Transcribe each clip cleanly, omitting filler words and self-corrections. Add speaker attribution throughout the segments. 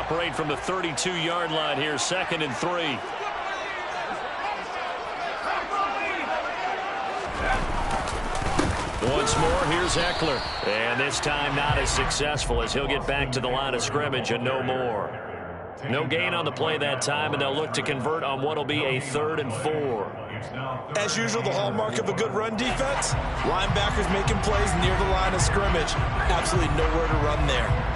Speaker 1: operate from the 32-yard line here, 2nd and 3. Once more, here's Ekeler. And this time not as successful as he'll get back to the line of scrimmage and no more. No gain on the play that time, and they'll look to convert on what will be a 3rd and 4.
Speaker 2: As usual, the hallmark of a good run defense, linebackers making plays near the line of scrimmage. Absolutely nowhere to run there.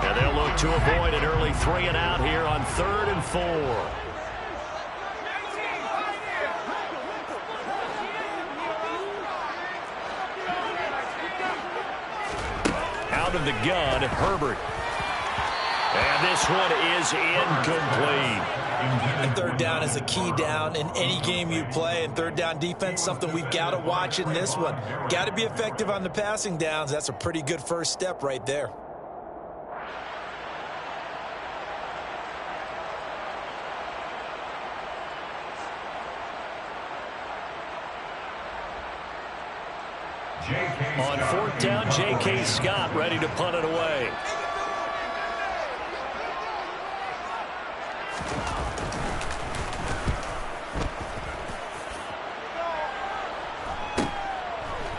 Speaker 1: And they'll look to avoid an early 3 and out here on 3rd and 4. Out of the gun, Herbert. And this one is incomplete.
Speaker 2: And 3rd down is a key down in any game you play. And 3rd down defense, something we've got to watch in this one. Got to be effective on the passing downs. That's a pretty good first step right there.
Speaker 1: On 4th down, J.K. Scott ready to punt it away.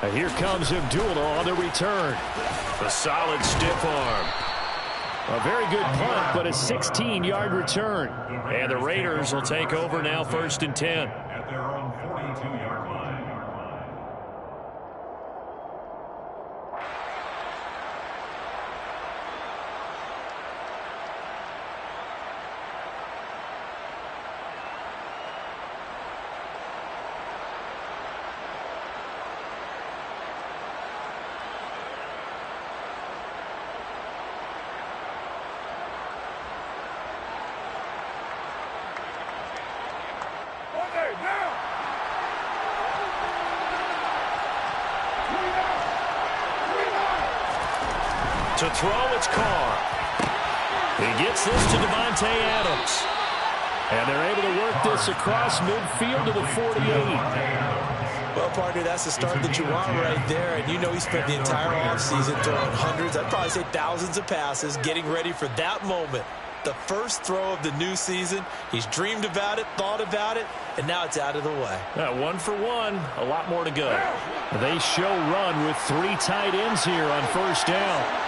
Speaker 1: And here comes Abdullah on the return. A solid stiff arm. A very good punt, but a 16-yard return. And the Raiders will take over now, 1st and 10.
Speaker 3: At their own 42-yard line.
Speaker 1: To throw, it's Carr. He gets this to Devontae Adams. And they're able to work this across midfield to the 48.
Speaker 2: Well, partner, that's the start that you want right there. And you know he spent the entire offseason throwing hundreds, I'd probably say thousands of passes, getting ready for that moment. The first throw of the new season. He's dreamed about it, thought about it, and now it's out of the way.
Speaker 1: 1 for 1. A lot more to go. They show run with 3 tight ends here on 1st down.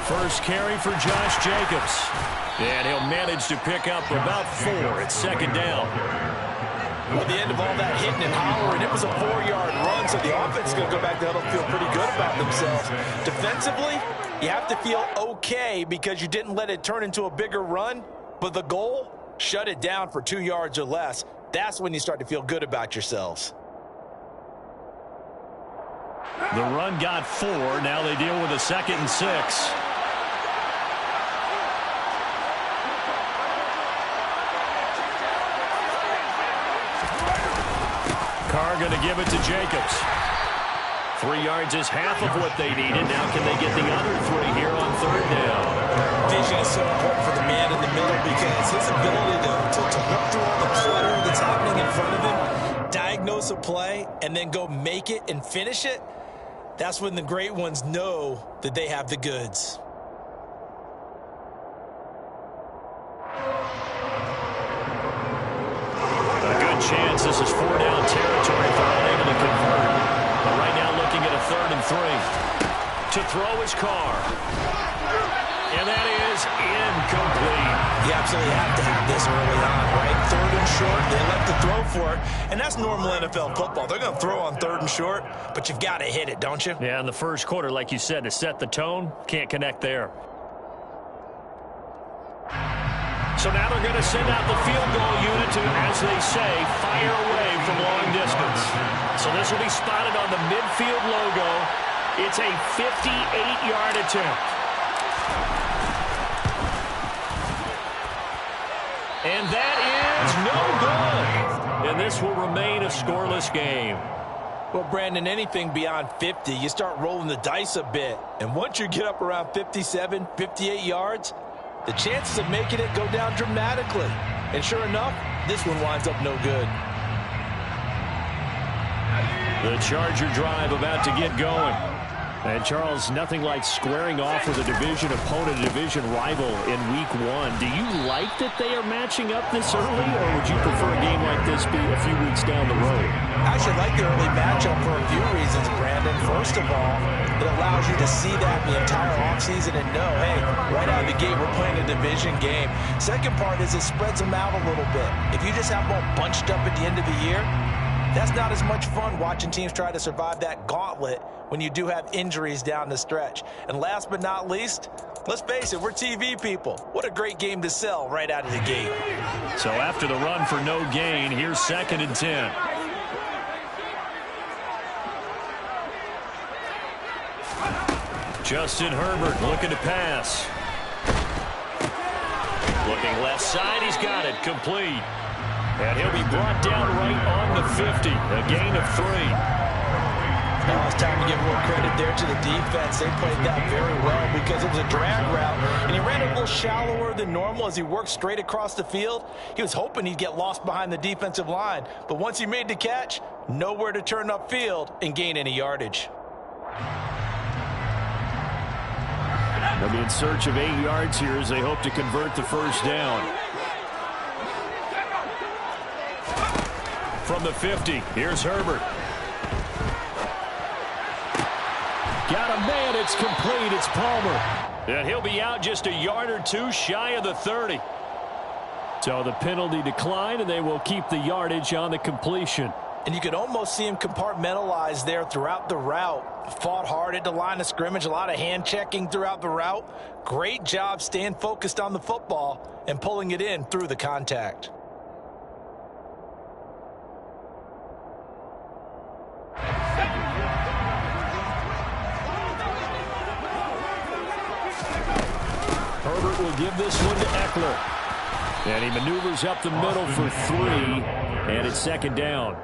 Speaker 1: First carry for Josh Jacobs. And he'll manage to pick up about 4 at 2nd down.
Speaker 2: Well, at the end of all that hitting and hollering, it was a 4-yard run, so the offense is going to go back to huddle and feel pretty good about themselves. Defensively, you have to feel okay because you didn't let it turn into a bigger run, but the goal, shut it down for 2 yards or less. That's when you start to feel good about yourselves.
Speaker 1: The run got 4. Now they deal with a 2nd and 6. Carr going to give it to Jacobs. 3 yards is half of what they needed. Now can they get the other 3 here on 3rd down?
Speaker 2: Vision is so important for the man in the middle because his ability to look through all the clutter that's happening in front of him, diagnose a play, and then go make it and finish it, that's when the great ones know that they have the goods.
Speaker 1: Chance this is 4-down territory if they're unable to convert. But right now looking at a 3rd and 3. To throw is Carr. And that is incomplete.
Speaker 2: You absolutely have to have this early on, right? 3rd and short, they elect to throw for it. And that's normal NFL football. They're going to throw on 3rd and short, but you've got to hit it, don't you?
Speaker 1: Yeah, in the first quarter, like you said, to set the tone, can't connect there. So now they're going to send out the field goal unit to, as they say, fire away from long distance. So this will be spotted on the midfield logo. It's a 58-yard attempt. And that is no good. And this will remain a scoreless game.
Speaker 2: Well, Brandon, anything beyond 50, you start rolling the dice a bit. And once you get up around 57, 58 yards, the chances of making it go down dramatically. And sure enough, this one winds up no good.
Speaker 1: The Charger drive about to get going. And, Charles, nothing like squaring off with a division opponent, a division rival in Week 1. Do you like that they are matching up this early, or would you prefer a game like this be a few weeks down the road?
Speaker 2: I actually like the early matchup for a few reasons, Brandon. First of all, it allows you to see that the entire offseason and know, hey, right out of the gate, we're playing a division game. Second part is it spreads them out a little bit. If you just have them all bunched up at the end of the year, that's not as much fun watching teams try to survive that gauntlet when you do have injuries down the stretch. And last but not least, let's face it, we're TV people. What a great game to sell right out of the gate.
Speaker 1: So after the run for no gain, here's 2nd and 10. Justin Herbert looking to pass. Looking left side, he's got it, complete. And he'll be brought down right on the 50, a gain of 3.
Speaker 2: Now it's time to give more credit there to the defense. They played that very well because it was a drag route, and he ran a little shallower than normal as he worked straight across the field. He was hoping he'd get lost behind the defensive line, but once he made the catch, nowhere to turn upfield and gain any yardage.
Speaker 1: They'll be in search of 8 yards here as they hope to convert the first down. From the 50, here's Herbert. Got a man, it's complete, it's Palmer. And he'll be out just a yard or two shy of the 30. So the penalty declined, and they will keep the yardage on the completion.
Speaker 2: And you could almost see him compartmentalize there throughout the route. Fought hard at the line of scrimmage, a lot of hand checking throughout the route. Great job staying focused on the football and pulling it in through the contact.
Speaker 1: Herbert will give this one to Eckler. And he maneuvers up the middle for 3, and it's 2nd down.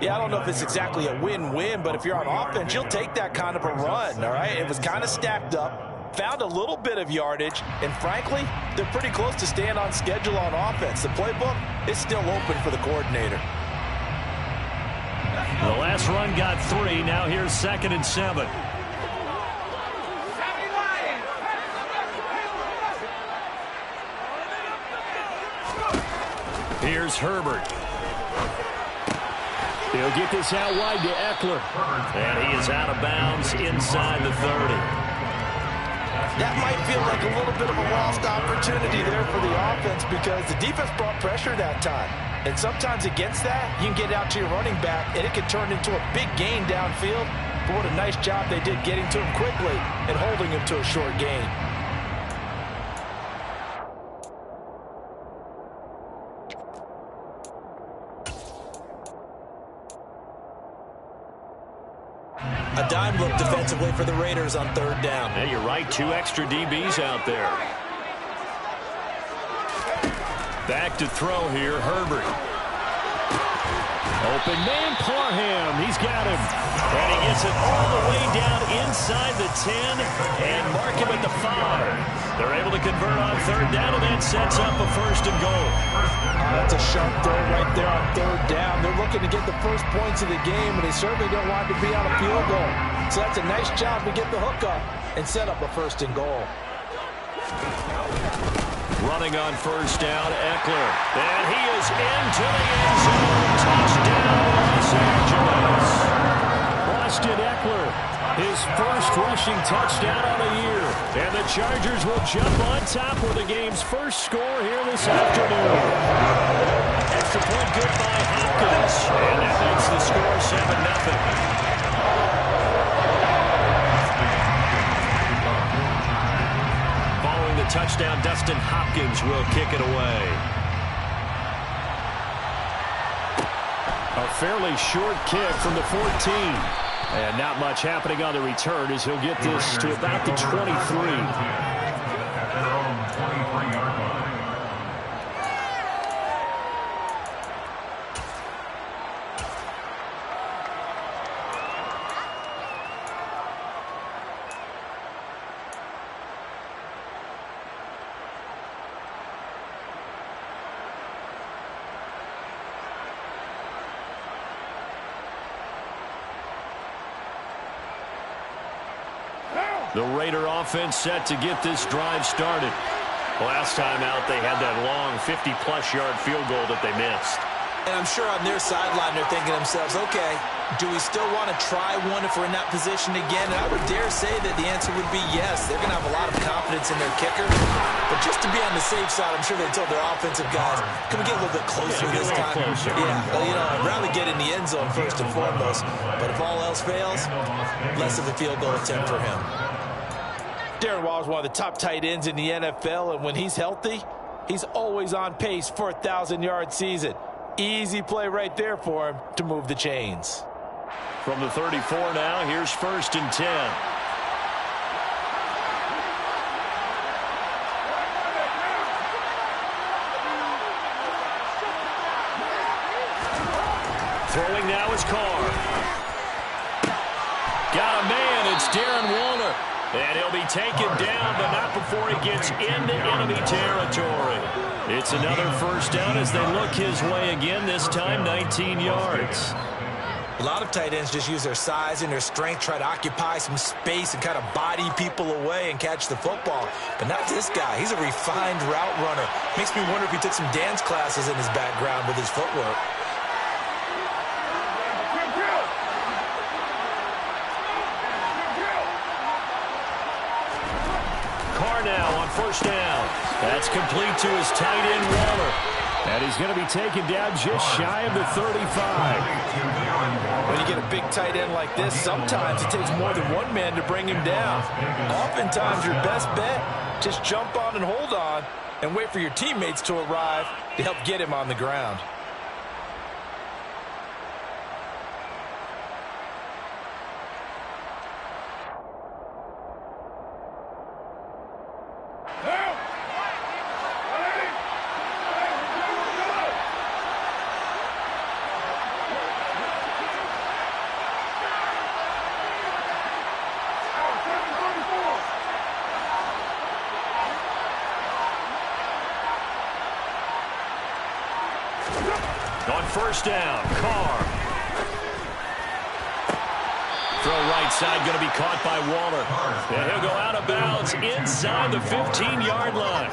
Speaker 2: Yeah, I don't know if it's exactly a win-win, but if you're on offense, you'll take that kind of a run, all right? It was kind of stacked up, found a little bit of yardage, and frankly, they're pretty close to staying on schedule on offense. The playbook is still open for the coordinator.
Speaker 1: The last run got 3. Now here's 2nd and 7. Here's Herbert. He'll get this out wide to Eckler. And he is out of bounds inside the 30.
Speaker 2: That might feel like a little bit of a lost opportunity there for the offense because the defense brought pressure that time. And sometimes against that, you can get out to your running back, and it can turn into a big gain downfield. But what a nice job they did getting to him quickly and holding him to a short gain. A dime look defensively for the Raiders on 3rd down.
Speaker 1: Yeah, you're right. 2 extra DBs out there. Back to throw here, Herbert. Open man, Parham. He's got him. And he gets it all the way down inside the 10 and mark him at the 5. They're able to convert on 3rd down, and that sets up a 1st and goal.
Speaker 2: That's a sharp throw right there on 3rd down. They're looking to get the first points of the game, and they certainly don't want to be on a field goal. So that's a nice job to get the hook up and set up a 1st and goal.
Speaker 1: Running on 1st down, Eckler. And he is into the end zone. Touchdown, Los Angeles. Austin Eckler, his first rushing touchdown on the year. And the Chargers will jump on top with the game's first score here this afternoon. Extra point good by Hopkins. And that makes the score 7-0. Touchdown, Dustin Hopkins will kick it away. A fairly short kick from the 14. And not much happening on the return as he'll get this to about the 23.
Speaker 3: At their own 23-yard line.
Speaker 1: The Raider offense set to get this drive started. Last time out, they had that long 50-plus yard field goal that they missed.
Speaker 2: And I'm sure on their sideline they're thinking to themselves, okay, do we still want to try one if we're in that position again? And I would dare say that the answer would be yes. They're going to have a lot of confidence in their kicker. But just to be on the safe side, I'm sure they told their offensive guys, can we get a little bit closer this time? Well, I'd rather get in the end zone first and foremost. But if all else fails, less of a field goal attempt for him. Darren Waller is one of the top tight ends in the NFL, and when he's healthy, he's always on pace for a 1,000-yard season. Easy play right there for him to move the chains.
Speaker 1: From the 34 now, here's 1st and 10. Throwing now is Carr. Got a man, it's Darren Waller. And he'll be taken down, but not before he gets into enemy territory. It's another 1st down as they look his way again, this time 19 yards.
Speaker 2: A lot of tight ends just use their size and their strength, try to occupy some space and kind of body people away and catch the football. But not this guy. He's a refined route runner. Makes me wonder if he took some dance classes in his background with his footwork.
Speaker 1: Now on 1st down. That's complete to his tight end, Waller. And he's going to be taken down just shy of the 35.
Speaker 2: When you get a big tight end like this, sometimes it takes more than one man to bring him down. Oftentimes, your best bet, just jump on and hold on and wait for your teammates to arrive to help get him on the ground.
Speaker 1: On 1st down, Carr. Throw right side, going to be caught by Waller. And he'll go out of bounds inside the 15-yard line.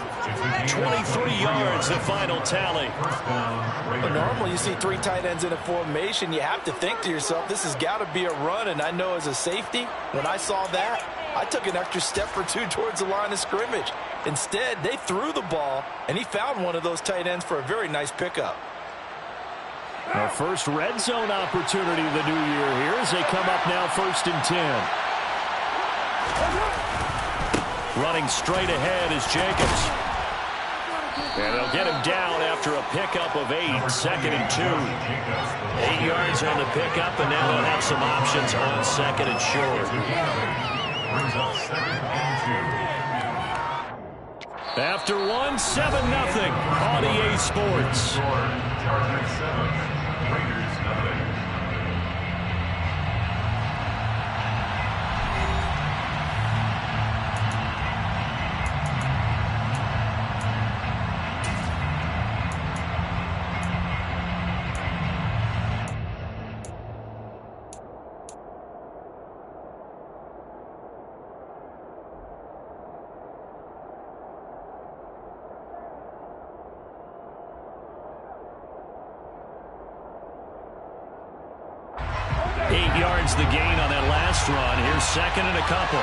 Speaker 1: 23 yards, the final tally.
Speaker 2: Well, normally you see 3 tight ends in a formation. You have to think to yourself, this has got to be a run. And I know as a safety, when I saw that, I took an extra step or 2 towards the line of scrimmage. Instead, they threw the ball, and he found one of those tight ends for a very nice pickup.
Speaker 1: Our first red zone opportunity of the new year here as they come up now 1st and 10. Running straight ahead is Jacobs. And they'll get him down after a pickup of 8, 2nd and 2. 8 yards on the pickup, and now they'll have some options on 2nd and short. After 1, 7-0 on EA Sports.
Speaker 3: Chargers 7, Raiders 0.
Speaker 1: The gain on that last run. Here's 2nd and a couple.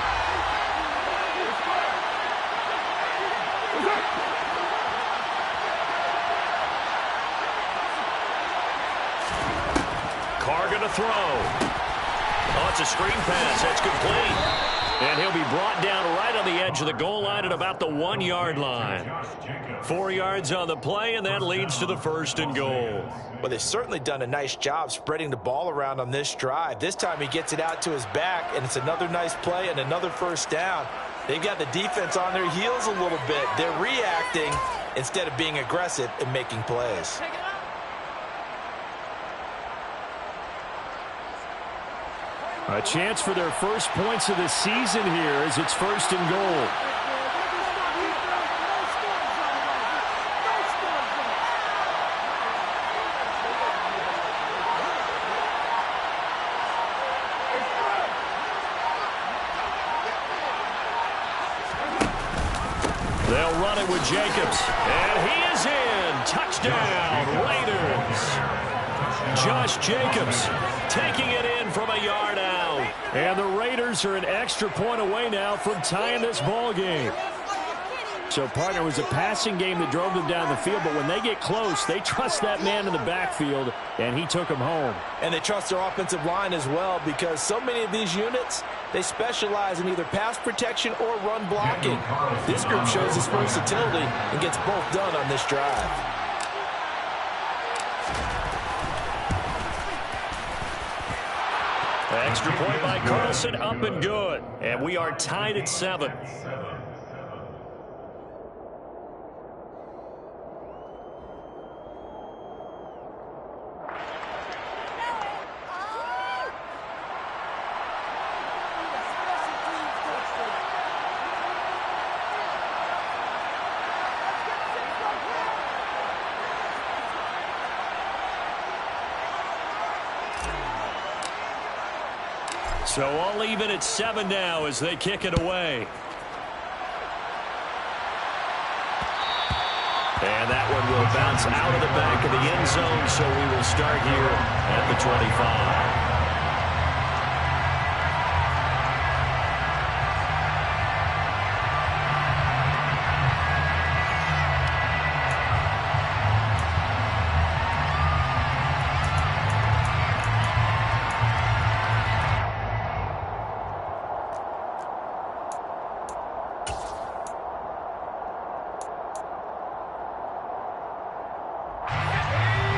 Speaker 1: Carr going to throw. Oh, it's a screen pass. That's complete. And he'll be brought down right on the edge of the goal line at about the 1-yard line. 4 yards on the play, and that leads to the 1st and goal.
Speaker 2: Well, they've certainly done a nice job spreading the ball around on this drive. This time he gets it out to his back, and it's another nice play and another 1st down. They've got the defense on their heels a little bit. They're reacting instead of being aggressive and making plays.
Speaker 1: A chance for their first points of the season here as it's 1st and goal. Jacobs. And he is in. Touchdown, Raiders. Josh Jacobs taking it in from a yard out. And the Raiders are an extra point away now from tying this ball game. So, partner, it was a passing game that drove them down the field, but when they get close, they trust that man in the backfield, and he took them home.
Speaker 2: And they trust their offensive line as well, because so many of these units, they specialize in either pass protection or run blocking. This group shows its versatility and gets both done on this drive.
Speaker 1: Extra point by Carlson, up and good. And we are tied at 7. So all even at 7 now as they kick it away. And that one will bounce out of the back of the end zone, so we will start here at the 25.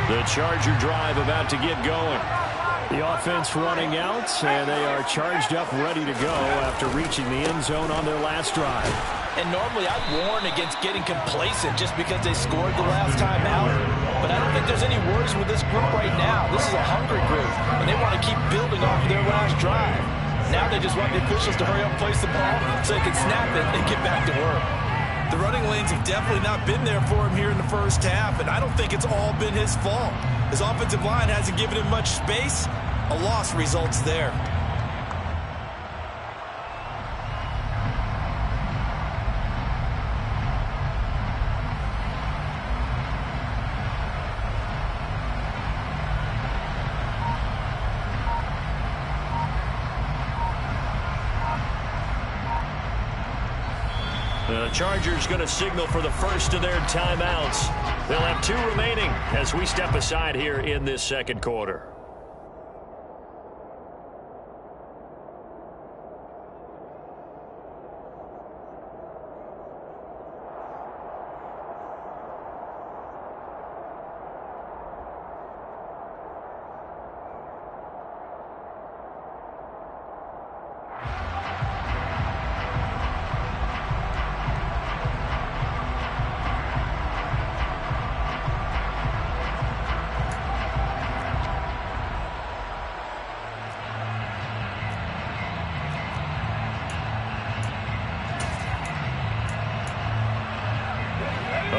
Speaker 1: The Charger drive about to get going. The offense running out, and they are charged up, ready to go after reaching the end zone on their last drive.
Speaker 2: And normally I'd warn against getting complacent just because they scored the last time out. But I don't think there's any worries with this group right now. This is a hungry group, and they want to keep building off of their last drive. Now they just want the officials to hurry up and place the ball so they can snap it and get back to work. The running lanes have definitely not been there for him here in the first half, and I don't think it's all been his fault. His offensive line hasn't given him much space. A loss results there.
Speaker 1: The Chargers going to signal for the first of their timeouts. They'll have 2 remaining as we step aside here in this second quarter.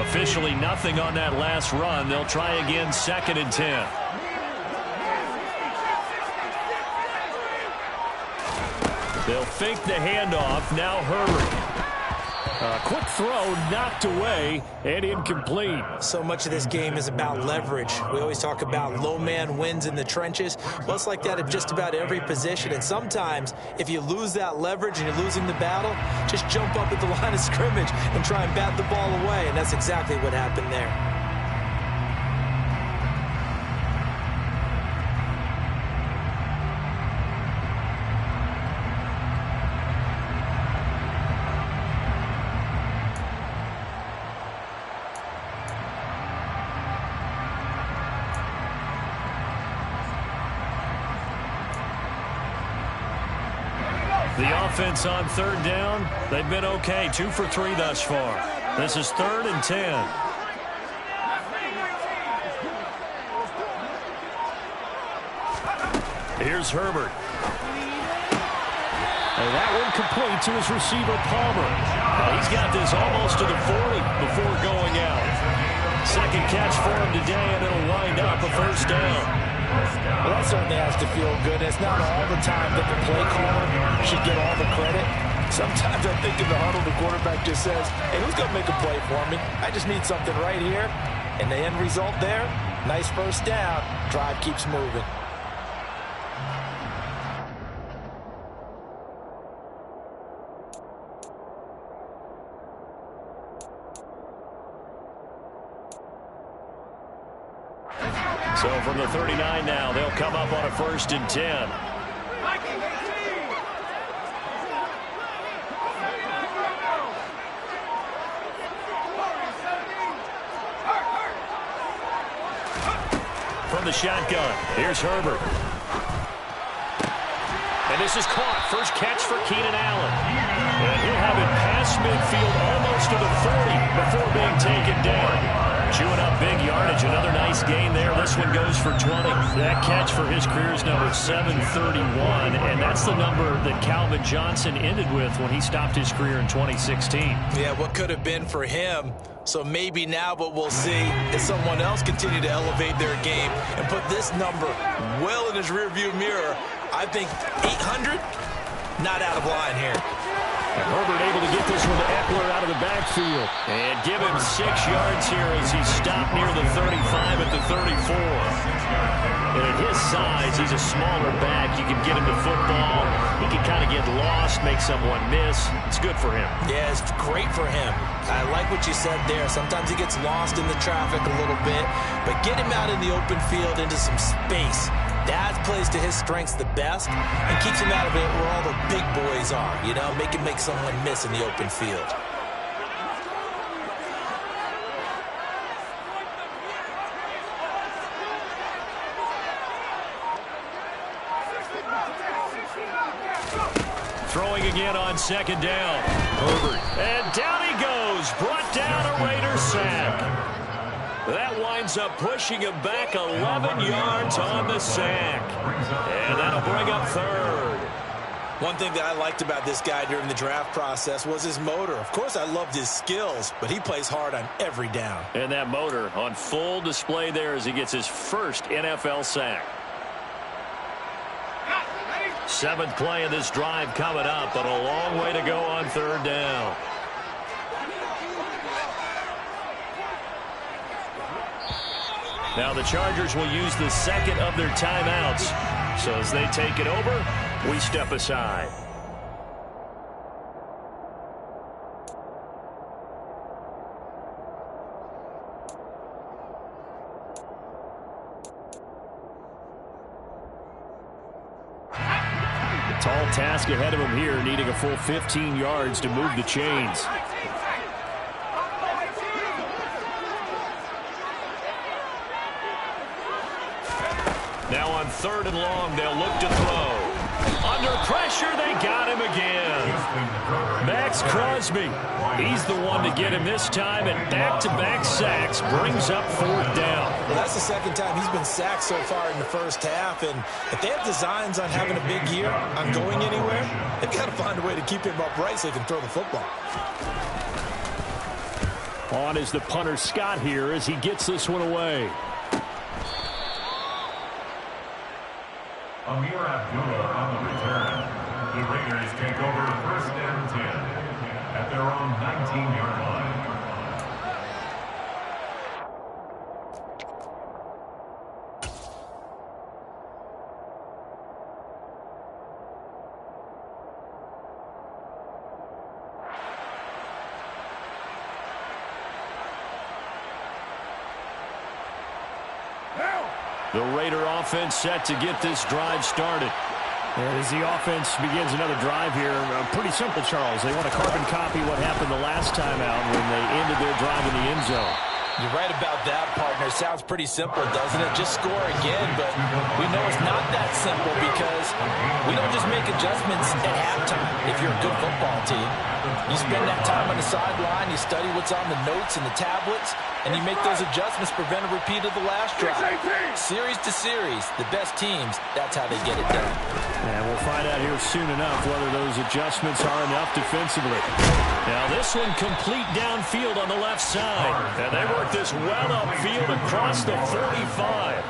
Speaker 1: Officially nothing on that last run. They'll try again, 2nd and 10. They'll fake the handoff. Now Herbert. Quick throw, knocked away, and incomplete.
Speaker 4: So much of this game is about leverage. We always talk about low man wins in the trenches. Well, it's like that at just about every position. And sometimes, if you lose that leverage and you're losing the battle, just jump up at the line of scrimmage and try and bat the ball away. And that's exactly what happened there.
Speaker 1: The offense on 3rd down, they've been okay. 2 for 3 thus far. This is 3rd and 10. Here's Herbert. And that one complete to his receiver, Palmer. Now he's got this almost to the 40 before going out. 2nd catch for him today, and it'll wind up a 1st down.
Speaker 4: Well, that certainly has to feel good. It's not all the time that the play caller should get all the credit.
Speaker 2: Sometimes I think in the huddle, the quarterback just says, hey, who's going to make a play for me? I just need something right here. And the end result there, nice first down. Drive keeps moving.
Speaker 1: So from the 39 now, they'll come up on a 1st and 10. From the shotgun, here's Herbert. And this is caught. First catch for Keenan Allen. And he'll have it past midfield almost to the 40 before being taken down. Chewing up big yardage. Another nice gain there. This one goes for 20. That catch for his career is number 731. And that's the number that Calvin Johnson ended with when he stopped his career in 2016.
Speaker 4: Yeah, what could have been for him. So maybe now what we'll see is someone else continue to elevate their game and put this number well in his rearview mirror. I think 800, not out of line here.
Speaker 1: And Herbert able to get this one to Eckler out of the backfield. And give him 6 yards here as he stopped near the 35 at the 34. And at his size, he's a smaller back. You can get him the football. He can kind of get lost, make someone miss. It's good for him.
Speaker 4: Yeah, it's great for him. I like what you said there. Sometimes he gets lost in the traffic a little bit. But get him out in the open field into some space. That plays to his strengths the best and keeps him out of it where all the big boys are, you know, make someone miss in the open field.
Speaker 1: Throwing again on 2nd down. Herbert. And down he goes. Brought down a Raider sack. That winds up pushing him back 11 yards on the sack. And that'll bring up 3rd.
Speaker 4: One thing that I liked about this guy during the draft process was his motor. Of course, I loved his skills, but he plays hard on every down.
Speaker 1: And that motor on full display there as he gets his first NFL sack. 7th play of this drive coming up, but a long way to go on 3rd down. Now the Chargers will use the 2nd of their timeouts. So as they take it over, we step aside. Tall task ahead of him here, needing a full 15 yards to move the chains. Now on 3rd and long, they'll look to throw. Under pressure, they got him again. Max Crosby, he's the one to get him this time, and back-to-back sacks brings up 4th down.
Speaker 4: Well, that's the 2nd time he's been sacked so far in the first half, and if they have designs on having a big year, on going anywhere, they've got to find a way to keep him upright so he can throw the football.
Speaker 1: On is the punter Scott here as he gets this one away.
Speaker 3: Amir Abdullah on the return. The Raiders take over 1st and 10 at their own 19-yard line.
Speaker 1: The Raider offense set to get this drive started. As the offense begins another drive here, pretty simple, Charles. They want to carbon copy what happened the last time out when they ended their drive in the end zone.
Speaker 2: You're right about that, partner. Sounds pretty simple, doesn't it? Just score again, but we know it's not that simple because we don't just make adjustments at halftime if you're a good football team. You spend that time on the sideline, you study what's on the notes and the tablets, and you make those adjustments, prevent a repeat of the last drive. Series to series, the best teams, that's how they get it done.
Speaker 1: And we'll find out here soon enough whether those adjustments are enough defensively. Now this one complete downfield on the left side. And they work this well upfield across the 45.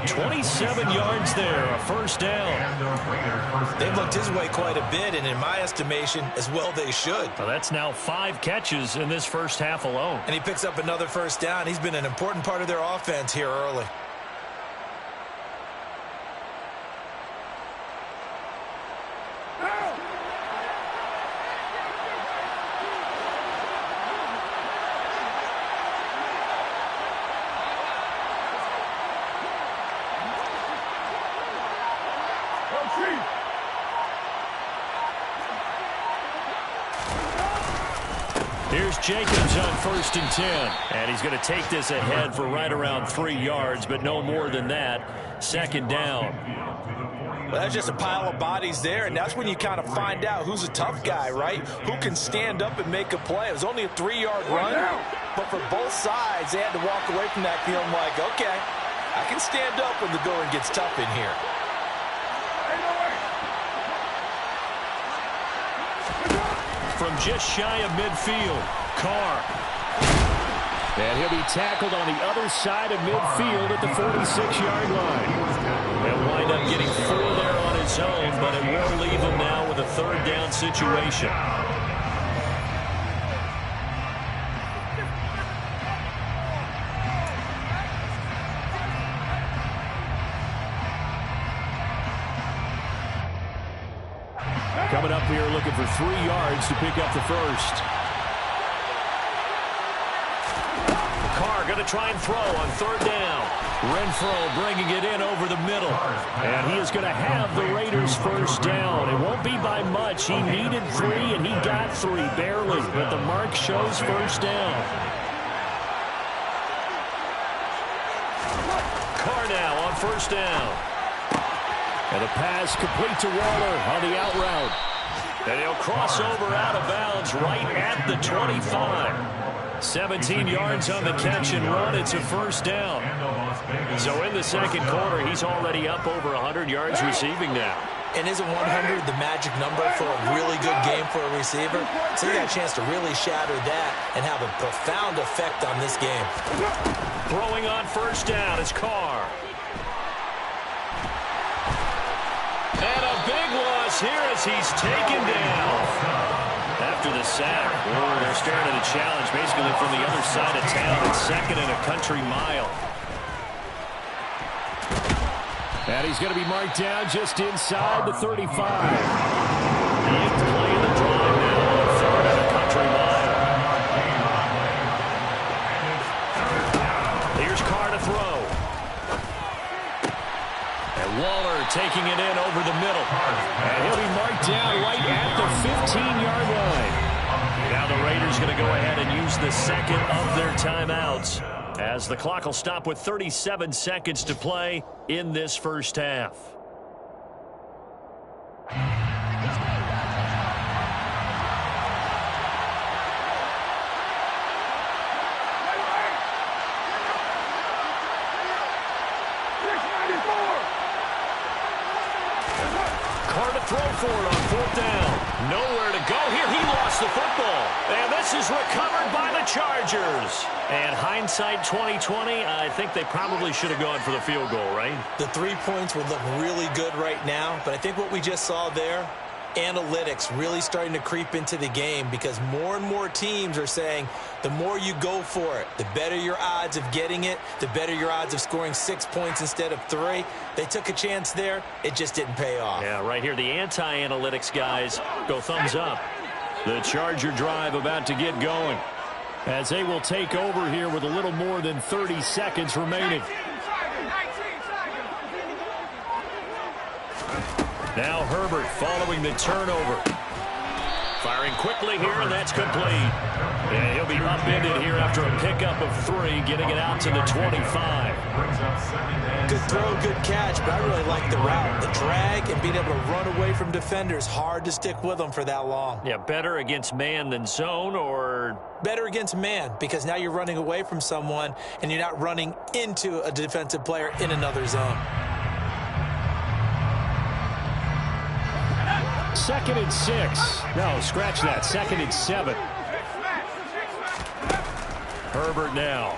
Speaker 1: 27 yards there, a 1st down.
Speaker 3: And the Raiders
Speaker 4: They've looked his way quite a bit, and in my estimation, as well they should.
Speaker 1: Well, that's now 5 catches in this first half alone.
Speaker 4: And he picks up another first down. He's been an important part of their offense here early.
Speaker 1: Here's Jacobs on 1st and 10. And he's going to take this ahead for right around 3 yards, but no more than that. 2nd down.
Speaker 2: Well, that's just a pile of bodies there, and that's when you kind of find out who's a tough guy, right? Who can stand up and make a play. It was only a 3-yard run, but for both sides, they had to walk away from that feeling like, okay, I can stand up when the going gets tough in here.
Speaker 1: From just shy of midfield, Carr. And he'll be tackled on the other side of midfield at the 46-yard line. He'll wind up getting 4 there on his own, but it will leave him now with a 3rd down situation. Coming up here looking for 3 yards to pick up the first. Carr going to try and throw on 3rd down. Renfro bringing it in over the middle. And he is going to have the Raiders' first down. It won't be by much. He needed 3, and he got 3, barely. But the mark shows first down. Carr now on 1st down. And a pass complete to Waller on the out route. And he'll cross over out of bounds right at the 25. 17 yards on the catch and run. It's a first down. So in the 2nd quarter, he's already up over 100 yards receiving now.
Speaker 4: And isn't 100 the magic number for a really good game for a receiver? So you got a chance to really shatter that and have a profound effect on this game.
Speaker 1: Throwing on 1st down is Carr. And a big loss here as he's taken down. After the sack, they're staring at a challenge basically from the other side of town. It's 2nd and a country mile. And he's going to be marked down just inside the 35. 8th play of the drive now on 3rd and a country mile. Here's Carr to throw. Waller taking it in over the middle. And he'll be marked down right at the 15-yard line. Now the Raiders going to go ahead and use the 2nd of their timeouts as the clock will stop with 37 seconds to play in this first half. Throw for it on 4th down. Nowhere to go here. He lost the football. And this is recovered by the Chargers. And hindsight 2020, I think they probably should have gone for the field goal, right?
Speaker 4: The 3 points would look really good right now. But I think what we just saw there, analytics really starting to creep into the game because more and more teams are saying the more you go for it, the better your odds of getting it, the better your odds of scoring 6 points instead of 3. They took a chance there. It just didn't pay off.
Speaker 1: Yeah, right here, the anti-analytics guys go thumbs up. The Charger drive about to get going as they will take over here with a little more than 30 seconds remaining. Now Herbert following the turnover. Firing quickly here, and that's complete. And he'll be upended here after a pickup of 3, getting it out to the 25.
Speaker 4: Good throw, good catch, but I really like the route. The drag and being able to run away from defenders, hard to stick with them for that long.
Speaker 1: Yeah, better against man than zone, or?
Speaker 4: Better against man, because now you're running away from someone, and you're not running into a defensive player in another zone.
Speaker 1: 2nd and 6. No, scratch that. 2nd and 7. Herbert now.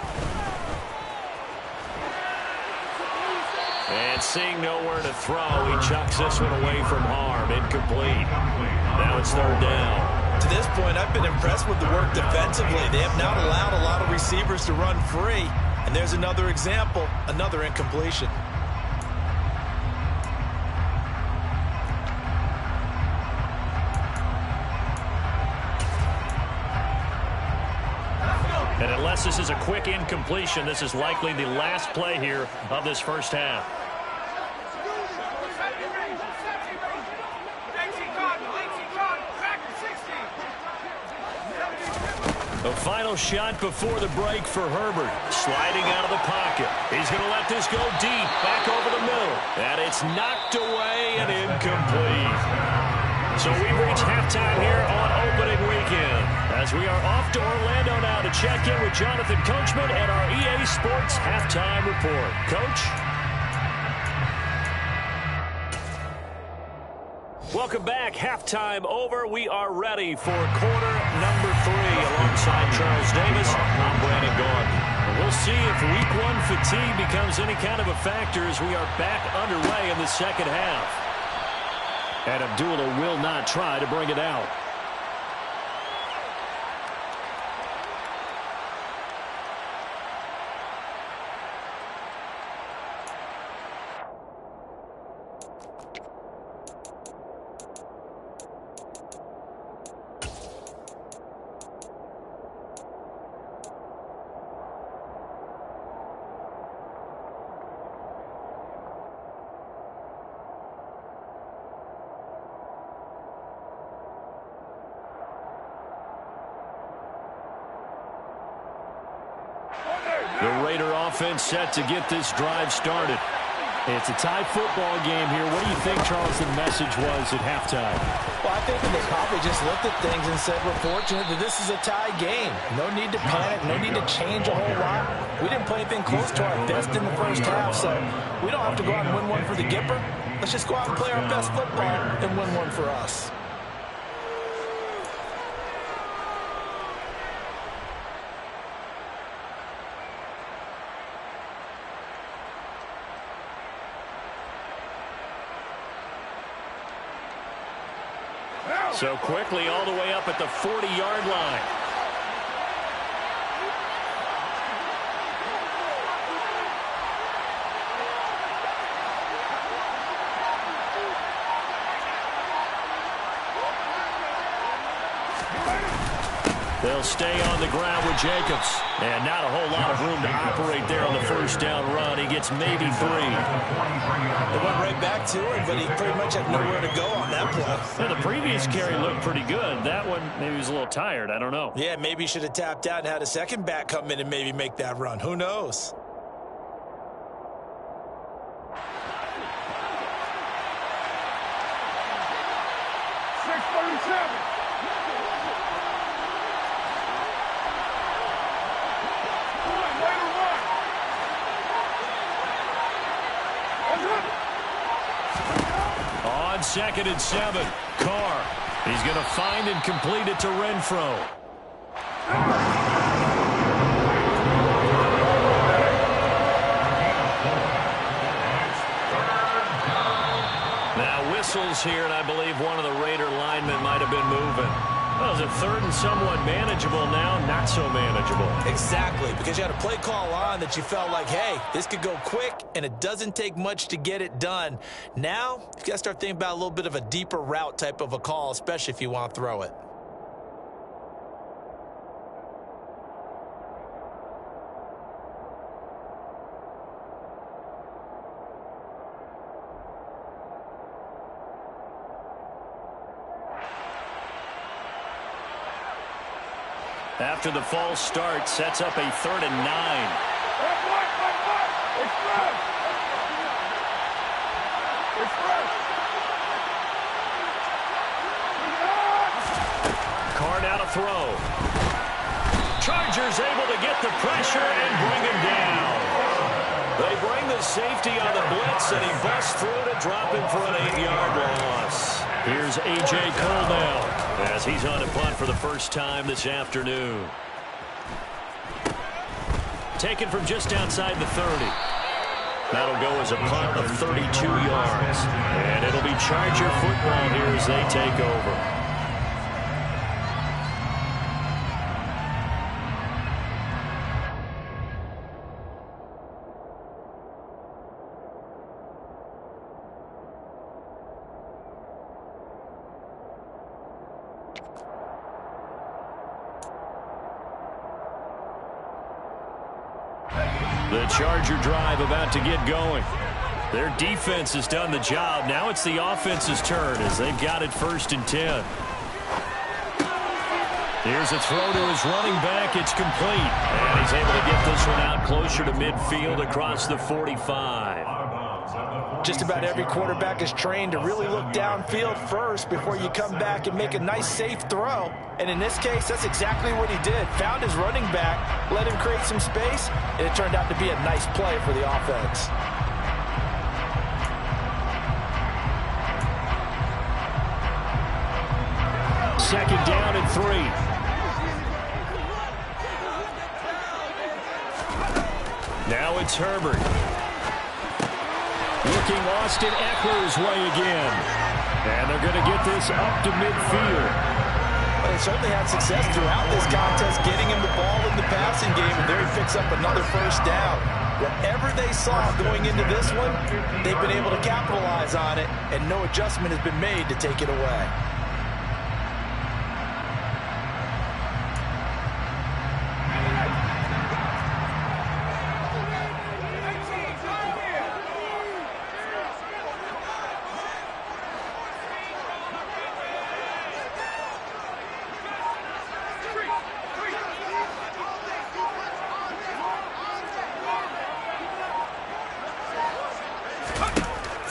Speaker 1: And seeing nowhere to throw, he chucks this one away from harm. Incomplete. Now it's third down.
Speaker 2: To this point, I've been impressed with the work defensively. They have not allowed a lot of receivers to run free. And there's another example, another incompletion.
Speaker 1: And unless this is a quick incompletion, this is likely the last play here of this first half. The final shot before the break for Herbert. Sliding out of the pocket. He's going to let this go deep, back over the middle. And it's knocked away and incomplete. So we've reached halftime here on opening weekend, as we are off to Orlando now to check in with Jonathan Coachman and our EA Sports Halftime Report. Coach? Welcome back. Halftime over. We are ready for quarter number 3 alongside Charles Davis. I'm Brandon Gaudin. We'll see if week 1 fatigue becomes any kind of a factor as we are back underway in the second half. And Abdullah will not try to bring it out. The Raider offense set to get this drive started. It's a tie football game here. What do you think, Charles, the message was at halftime?
Speaker 2: Well, I think they probably just looked at things and said, we're fortunate that this is a tie game. No need to panic. No need to change a whole lot. We didn't play anything close to our best in the first half, so we don't have to go out and win one for the Gipper. Let's just go out and play our best football and win one for us.
Speaker 1: So quickly all the way up at the 40-yard line. They'll stay on the ground with Jacobs. And not a whole lot of room to operate there on the first down run. He gets maybe 3.
Speaker 2: They went right back to him, but he pretty much had nowhere to go on that play.
Speaker 1: Yeah, the previous carry looked pretty good. That one, maybe he was a little tired. I don't know.
Speaker 2: Yeah, maybe he should have tapped out and had a second back come in and maybe make that run. Who knows?
Speaker 1: On 2nd and 7, Carr. He's going to find and complete it to Renfro. Now whistles here, and I believe one of the Raider linemen might have been moving. Well, it was a 3rd and somewhat manageable, now not so manageable.
Speaker 2: Exactly, because you had a play call on that you felt like, hey, this could go quick, and it doesn't take much to get it done. Now, you got to start thinking about a little bit of a deeper route type of a call, especially if you want to throw it.
Speaker 1: After the false start, sets up a 3rd and 9. Carr now to throw. Chargers able to get the pressure and bring him down. They bring the safety on the blitz, and he busts through to drop him for an 8-yard loss. Here's A.J. Cole now, as he's on a punt for the first time this afternoon. Taken from just outside the 30. That'll go as a punt of 32 yards. And it'll be Charger football here as they take over. The Charger drive about to get going. Their defense has done the job. Now it's the offense's turn as they've got it 1st and 10. Here's a throw to his running back. It's complete. And he's able to get this one out closer to midfield across the 45.
Speaker 2: Just about every quarterback is trained to really look downfield first before you come back and make a nice, safe throw. And in this case, that's exactly what he did. Found his running back, let him create some space, and it turned out to be a nice play for the offense.
Speaker 1: Second down and 3. Now it's Herbert. Looking Austin Eckler's way again. And they're going to get this up to midfield.
Speaker 2: Well, they certainly had success throughout this contest, getting him the ball in the passing game, and there he picks up another 1st down. Whatever they saw going into this one, they've been able to capitalize on it, and no adjustment has been made to take it away.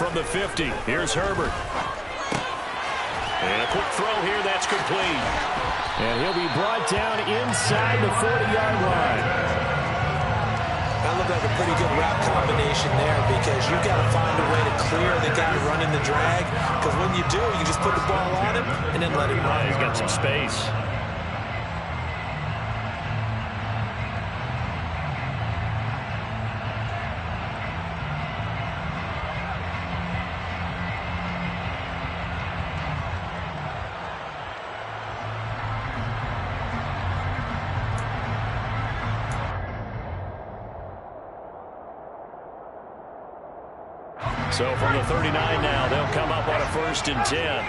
Speaker 1: From the 50, here's Herbert. And a quick throw here, that's complete. And he'll be brought down inside the 40-yard line.
Speaker 4: That looked like a pretty good route combination there because you've got to find a way to clear the guy running the drag. Because when you do, you just put the ball on him and then let him run.
Speaker 1: He's got some space. So from the 39 now, they'll come up on a 1st and 10.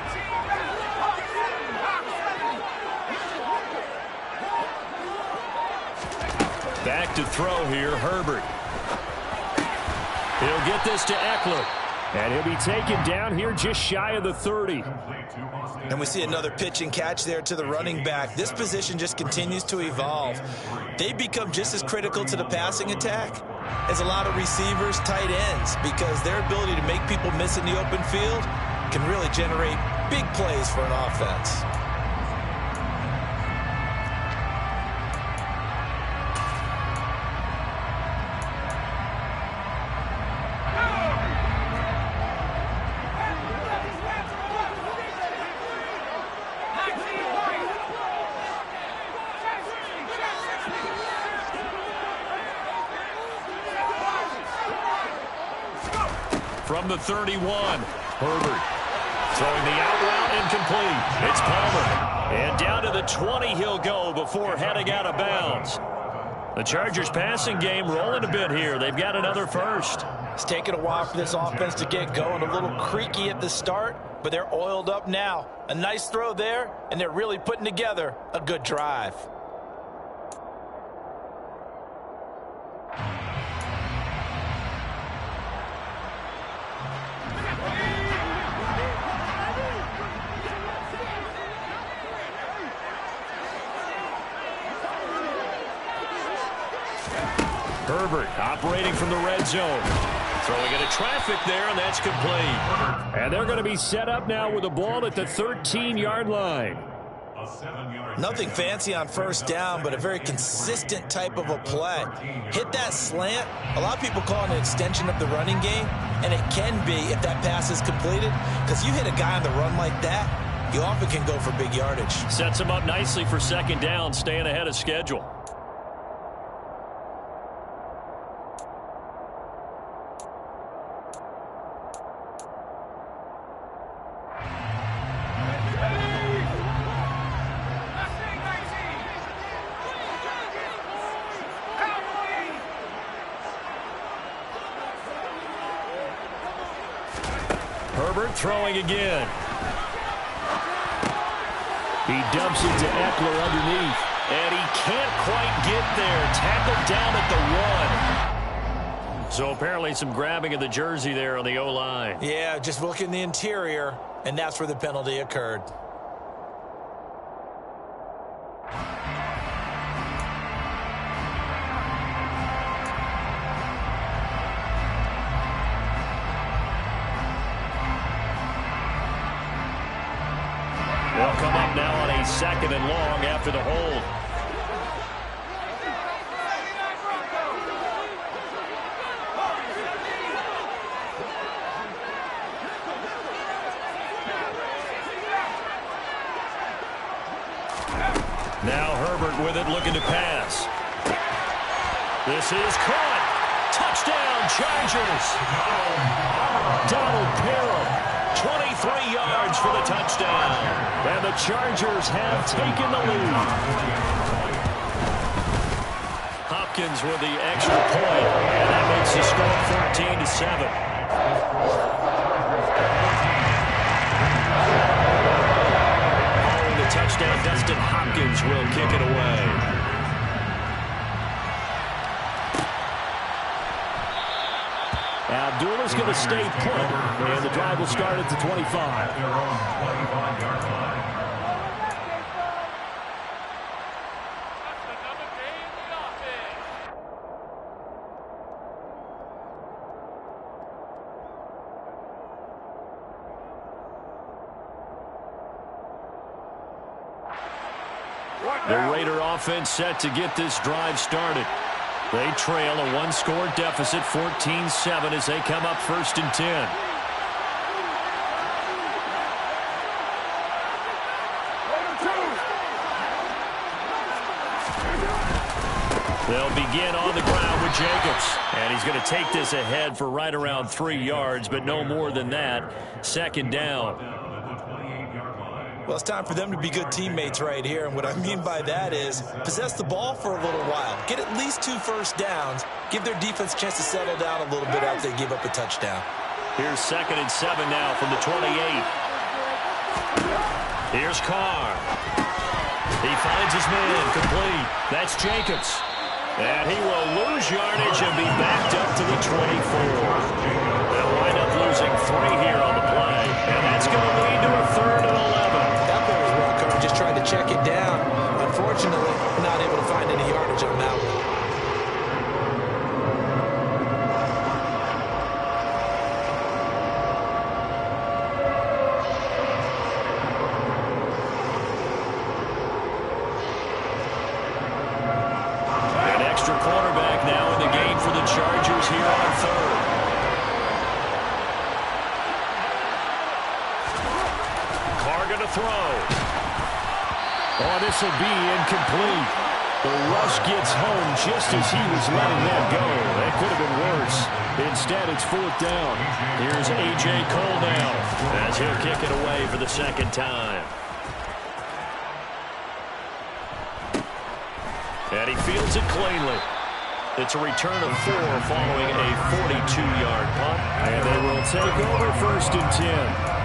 Speaker 1: Back to throw here, Herbert. He'll get this to Eckler. And he'll be taken down here just shy of the 30.
Speaker 4: And we see another pitch and catch there to the running back. This position just continues to evolve. They become just as critical to the passing attack as a lot of receivers, tight ends, because their ability to make people miss in the open field can really generate big plays for an offense.
Speaker 1: From the 31, Herbert throwing the out route incomplete. It's Palmer. And down to the 20 he'll go before heading out of bounds. The Chargers passing game rolling a bit here. They've got another 1st.
Speaker 2: It's taken a while for this offense to get going. A little creaky at the start, but they're oiled up now. A nice throw there, and they're really putting together a good drive.
Speaker 1: Herbert operating from the red zone. Throwing into traffic there, and that's complete. And they're going to be set up now with the ball at the 13-yard line.
Speaker 4: Nothing fancy on 1st down, but a very consistent type of a play. Hit that slant. A lot of people call it an extension of the running game, and it can be if that pass is completed, because you hit a guy on the run like that, you often can go for big yardage.
Speaker 1: Sets him up nicely for 2nd down, staying ahead of schedule. throwing again. He dumps it to Eckler underneath. And he can't quite get there. Tackled down at the 1. So apparently some grabbing of the jersey there on the O-line.
Speaker 4: Yeah, just look in the interior, and that's where the penalty occurred.
Speaker 1: They'll come up now on a 2nd and long after the hold. Now Herbert with it, looking to pass. This is caught. Touchdown, Chargers. Donald Parham, 23 yards for the touchdown. And the Chargers have taken the lead. Hopkins with the extra point, and that makes the score 14-7. Touchdown, Dustin Hopkins will kick it away. Abdullah's going to stay put, and the drive will start at the 25.
Speaker 3: Their own 25-yard line.
Speaker 1: The Raider offense set to get this drive started. They trail a 1-score deficit, 14-7, as they come up 1st and 10. They'll begin on the ground with Jacobs. And he's going to take this ahead for right around 3 yards, but no more than that. 2nd down.
Speaker 4: Well, it's time for them to be good teammates right here. And what I mean by that is possess the ball for a little while. Get at least 2 first downs. Give their defense a chance to settle down a little bit after they give up a touchdown.
Speaker 1: Here's 2nd and 7 now from the 28. Here's Carr. He finds his man complete. That's Jacobs. And he will lose yardage and be backed up to the 24. They'll wind up losing 3 here on the play. And that's going to lead to a 3rd and 11.
Speaker 4: Just tried to check it down. Unfortunately, not able to find any yardage on that one.
Speaker 1: An extra quarterback now in the game for the Chargers here on 3rd. Carr going to throw. Oh, this will be incomplete. The rush gets home just as he was letting that go. That could have been worse. Instead, it's 4th down. Here's A.J. Cole now as he'll kick it away for the 2nd time. And he fields it cleanly. It's a return of 4 following a 42-yard punt. And they will take over 1st and 10.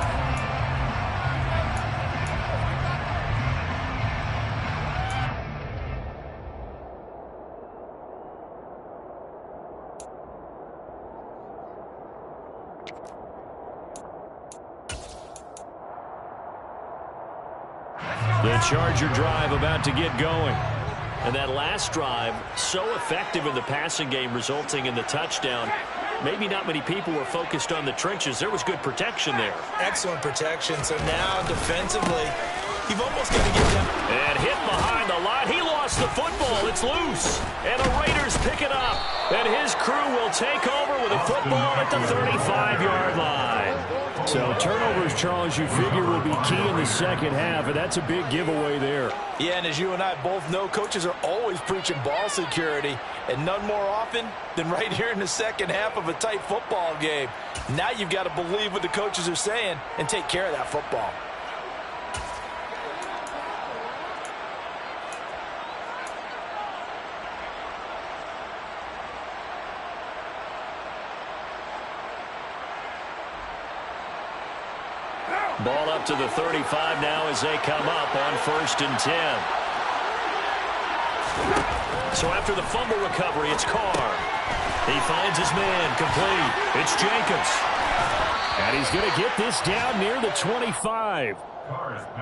Speaker 1: The Charger drive about to get going. And that last drive, so effective in the passing game, resulting in the touchdown. Maybe not many people were focused on the trenches. There was good protection there.
Speaker 4: Excellent protection. So now, defensively, you've almost got to get them.
Speaker 1: And hit behind the line. He lost the football. It's loose. And the Raiders pick it up. And his crew will take over with a football at the 35-yard line. So turnovers, Charles, you figure will be key in the 2nd half, and that's a big giveaway there.
Speaker 2: Yeah, and as you and I both know, coaches are always preaching ball security, and none more often than right here in the 2nd half of a tight football game. Now you've got to believe what the coaches are saying and take care of that football.
Speaker 1: Ball up to the 35 now as they come up on 1st and 10. So after the fumble recovery, it's Carr. He finds his man, complete. It's Jacobs. And he's going to get this down near the 25.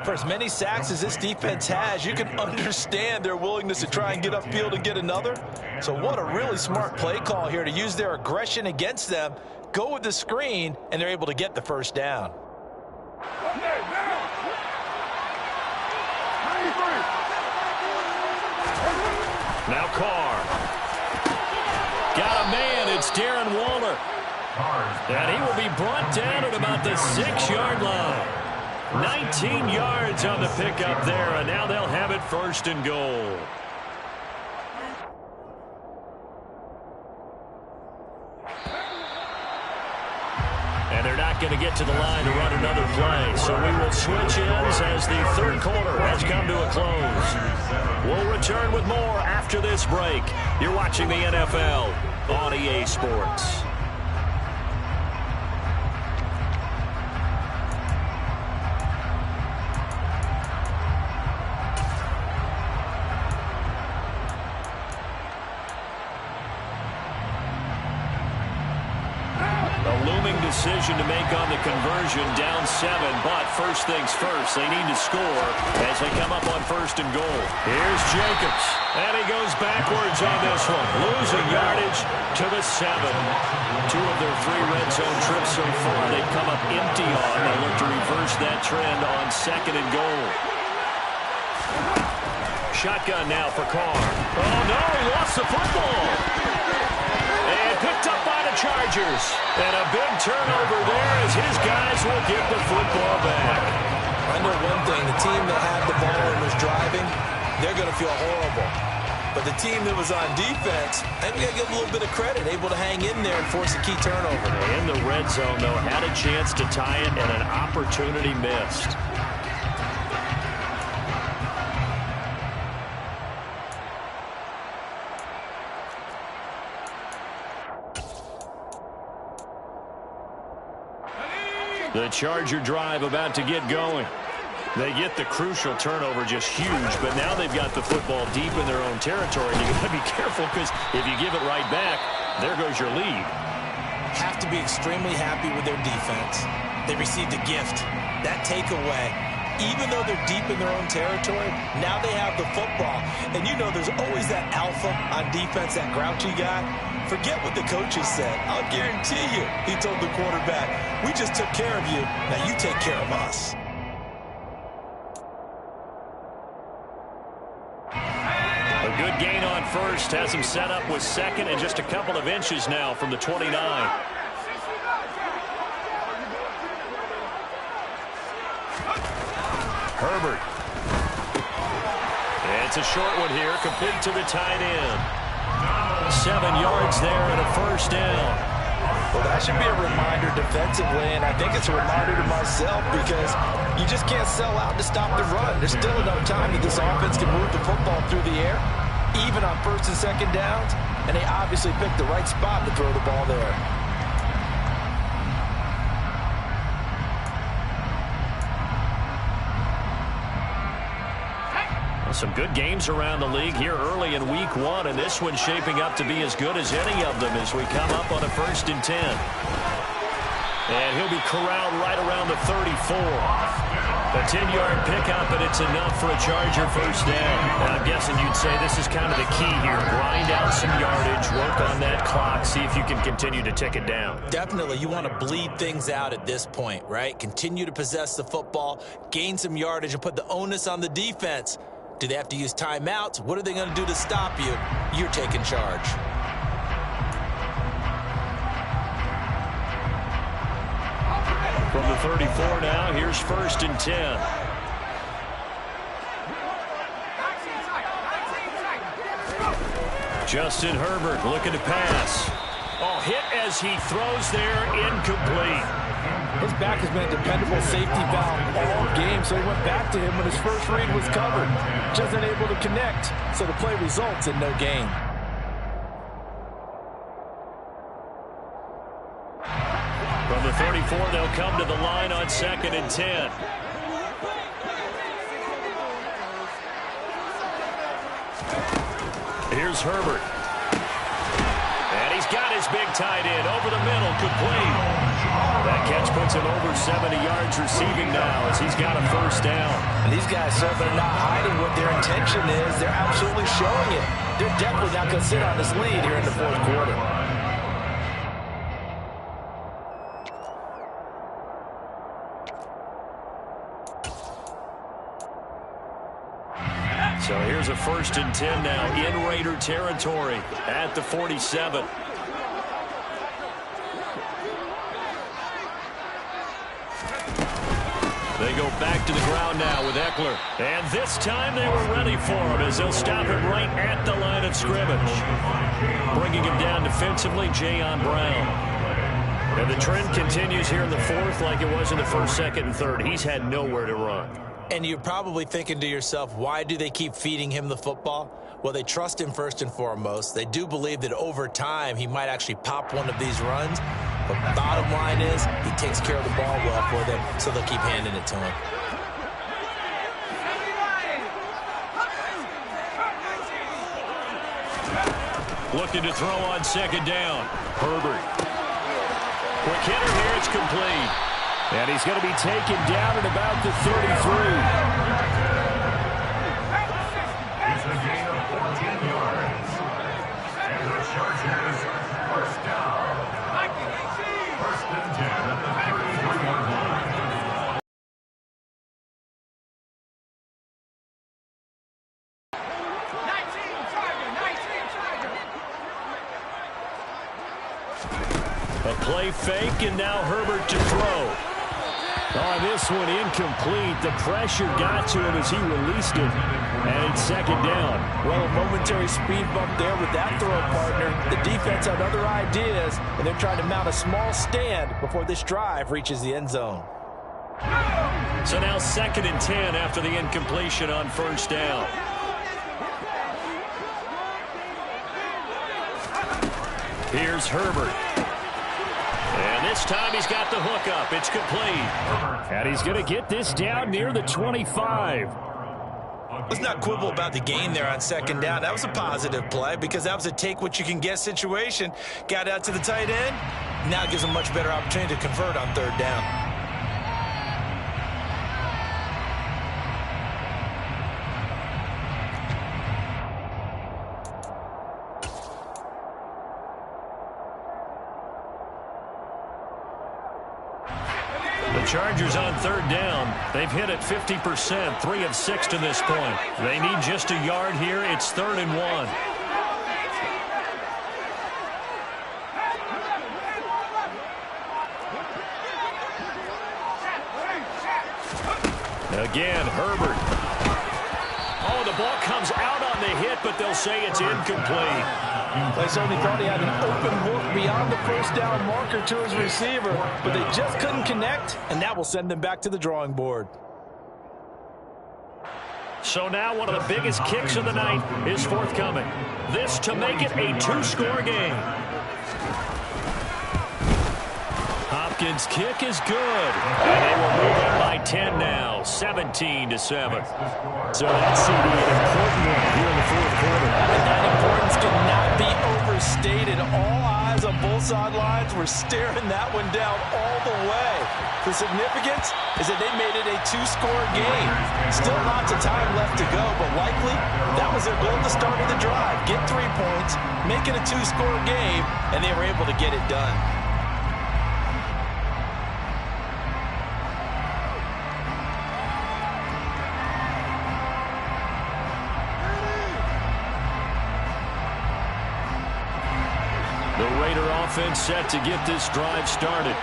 Speaker 2: For as many sacks as this defense has, you can understand their willingness to try and get upfield and get another. So what a really smart play call here to use their aggression against them, go with the screen, and they're able to get the first down.
Speaker 1: Now Carr. Got a man. It's Darren Waller. And he will be brought down at about the 6-yard line. 19 yards on the pickup there, and now they'll have it 1st and goal. And they're not going to get to the line to run another play, so we will switch ends as the 3rd quarter has come to a close. We'll return with more after this break. You're watching the NFL on EA Sports. Decision to make on the conversion, down 7, but first things first, they need to score as they come up on 1st and goal. Here's Jacobs, and he goes backwards on this one, losing yardage to the 7. 2 of their 3 red zone trips so far they've come up empty on. They look to reverse that trend on 2nd and goal. Shotgun now for Carr. Oh no, he lost the football. And picked up by the Chargers. And a big turnover there as his guys will get the football back.
Speaker 4: I know one thing, the team that had the ball and was driving, they're going to feel horrible. But the team that was on defense, I think we got to give them a little bit of credit, able to hang in there and force a key turnover.
Speaker 1: In the red zone, though, had a chance to tie it and an opportunity missed. The Charger drive about to get going. They get the crucial turnover, just huge, but now they've got the football deep in their own territory. And you got to be careful because if you give it right back, there goes your lead.
Speaker 4: Have to be extremely happy with their defense. They received a gift. That takeaway, even though they're deep in their own territory, now they have the football. And you know there's always that alpha on defense, that grouchy guy. Forget what the coaches said. I'll guarantee you, he told the quarterback, we just took care of you. Now you take care of us.
Speaker 1: A good gain on 1st has him set up with 2nd and just a couple of inches now from the 29. Herbert. It's a short one here, complete to the tight end. 7 yards there and a 1st down.
Speaker 2: Well, that should be a reminder defensively, and I think it's a reminder to myself because you just can't sell out to stop the run. There's still enough time that this offense can move the football through the air, even on 1st and 2nd downs, and they obviously picked the right spot to throw the ball there.
Speaker 1: Some good games around the league here early in week 1, and this one's shaping up to be as good as any of them as we come up on a 1st and 10. And he'll be corralled right around the 34. A 10-yard pickup, and it's enough for a Charger 1st down. And I'm guessing you'd say this is kind of the key here. Grind out some yardage, work on that clock, see if you can continue to tick it down.
Speaker 4: Definitely, you want to bleed things out at this point, right? Continue to possess the football, gain some yardage, and put the onus on the defense. Do they have to use timeouts? What are they going to do to stop you? You're taking charge.
Speaker 1: From the 34 now, here's 1st and 10. Justin Herbert looking to pass. Oh, hit as he throws there, incomplete.
Speaker 2: His back has been a dependable safety valve all game, so he went back to him when his first read was covered. Just unable to connect, so the play results in no gain.
Speaker 1: From the 35 before they'll come to the line on 2nd and 10. Here's Herbert. And he's got his big tight end over the middle, complete. That catch puts him over 70 yards receiving now as he's got a first down.
Speaker 2: And these guys certainly are not hiding what their intention is. They're absolutely showing it. They're definitely not going to sit on this lead here in the 4th quarter.
Speaker 1: So here's a 1st and 10 now in Raider territory at the 47. They go back to the ground now with Eckler. And this time they were ready for him as they'll stop him right at the line of scrimmage. Bringing him down defensively, Jayon Brown. And the trend continues here in the 4th like it was in the 1st, 2nd, and 3rd. He's had nowhere to run.
Speaker 4: And you're probably thinking to yourself, why do they keep feeding him the football? Well, they trust him first and foremost. They do believe that over time he might actually pop one of these runs. But bottom line is he takes care of the ball well for them, so they'll keep handing it to him.
Speaker 1: Looking to throw on 2nd down. Herbert. Quick hitter here, it's complete. And he's going to be taken down at about the 33.
Speaker 3: It's a gain of 14 yards. And the Chargers first down. 1st and 10 at the 33-yard line.
Speaker 1: A play fake, and now Herbert to throw. Oh, this one incomplete. The pressure got to him as he released it. And it's 2nd down.
Speaker 2: Well, a momentary speed bump there with that throw, partner. The defense had other ideas, and they're trying to mount a small stand before this drive reaches the end zone.
Speaker 1: So now 2nd and 10 after the incompletion on 1st down. Here's Herbert. And this time he's got the hook up. It's complete. And he's going to get this down near the 25.
Speaker 4: Let's not quibble about the gain there on 2nd down. That was a positive play because that was a take-what-you-can-get situation. Got out to the tight end. Now it gives him a much better opportunity to convert on 3rd down.
Speaker 1: Chargers on 3rd down. They've hit it 50%, 3 of 6 to this point. They need just a yard here. It's 3rd and 1. Again, Herbert. Oh, the ball comes out on the hit, but they'll say it's incomplete.
Speaker 2: They certainly thought he had an open look beyond the 1st down marker to his receiver, but they just couldn't connect, and that will send them back to the drawing board.
Speaker 1: So now one of the biggest kicks of the night is forthcoming. This to make it a 2-score game. Hopkins' kick is good. And they will move up by 10 now, 17-7. So that's an important one here in the 4th quarter.
Speaker 2: And that importance cannot be overstated. All eyes on both sidelines were staring that one down all the way. The significance is that they made it a 2-score game. Still lots of time left to go, but likely that was their goal at the start of the drive. Get 3 points, make it a 2-score game, and they were able to get it done.
Speaker 1: The Raider offense set to get this drive started.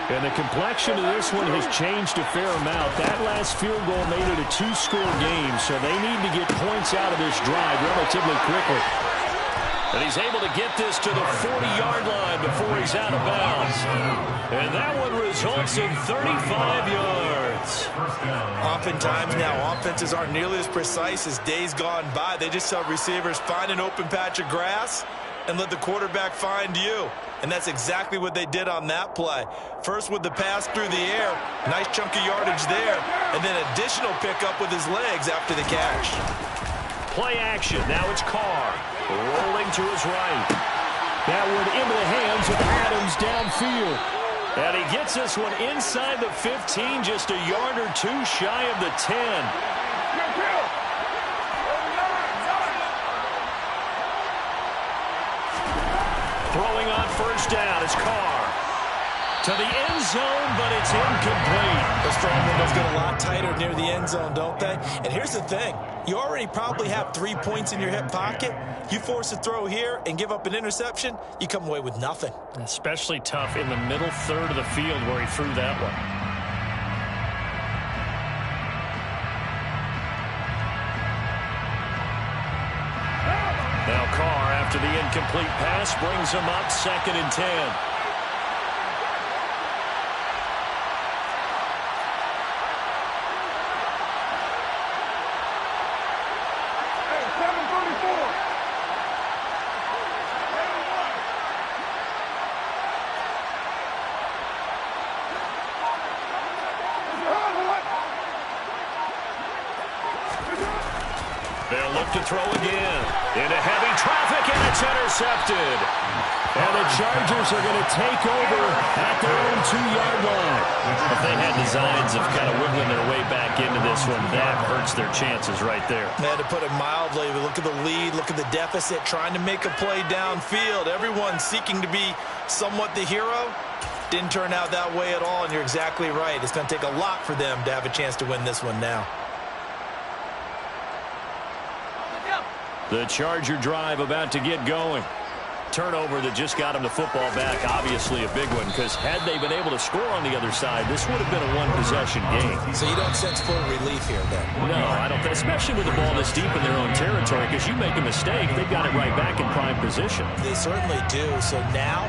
Speaker 1: And the complexion of this one has changed a fair amount. That last field goal made it a 2-score game, so they need to get points out of this drive relatively quickly. And he's able to get this to the 40-yard line before he's out of bounds. And that one results in 35 yards.
Speaker 4: Oftentimes now, offenses aren't nearly as precise as days gone by. They just saw receivers find an open patch of grass,
Speaker 2: and let the quarterback find you. And that's exactly what they did on that play. First with the pass through the air, nice chunk of yardage there, and then additional pickup with his legs after the catch.
Speaker 1: Play action. Now it's Carr rolling to his right. That one into the hands of Adams downfield. And he gets this one inside the 15, just a yard or two shy of the 10. Throwing on first down is Carr. To the end zone, but it's incomplete.
Speaker 2: The strong windows get a lot tighter near the end zone, don't they? And here's the thing. You already probably have 3 points in your hip pocket. You force a throw here and give up an interception, you come away with nothing.
Speaker 1: Especially tough in the middle third of the field where he threw that one. Now Carr, after the incomplete pass, brings him up 2nd and 10. They'll look to throw again. Into heavy traffic, and it's intercepted. And the Chargers are going to take over at their own 2-yard line. If they had designs of kind of wiggling their way back into this one, that hurts their chances right there.
Speaker 2: Man, to put it mildly, look at the lead, look at the deficit, trying to make a play downfield. Everyone seeking to be somewhat the hero. Didn't turn out that way at all, and you're exactly right. It's going to take a lot for them to have a chance to win this one now.
Speaker 1: The Charger drive about to get going. Turnover that just got him the football back, obviously a big one, because had they been able to score on the other side, this would have been a one-possession game.
Speaker 2: So you don't sense full relief here, then?
Speaker 1: No, I don't, especially with the ball this deep in their own territory, because you make a mistake, they've got it right back in prime position.
Speaker 2: They certainly do. So now,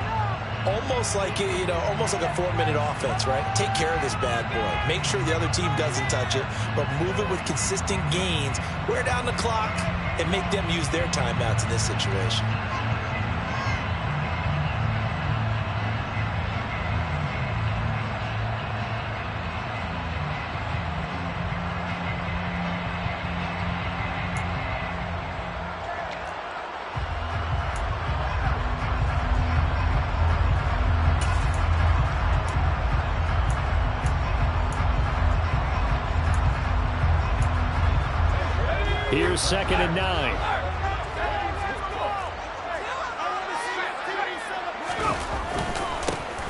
Speaker 2: almost like almost like a 4-minute offense, right? Take care of this bad boy. Make sure the other team doesn't touch it, but move it with consistent gains. Wear down the clock and make them use their timeouts in this situation.
Speaker 1: Here's 2nd and 9.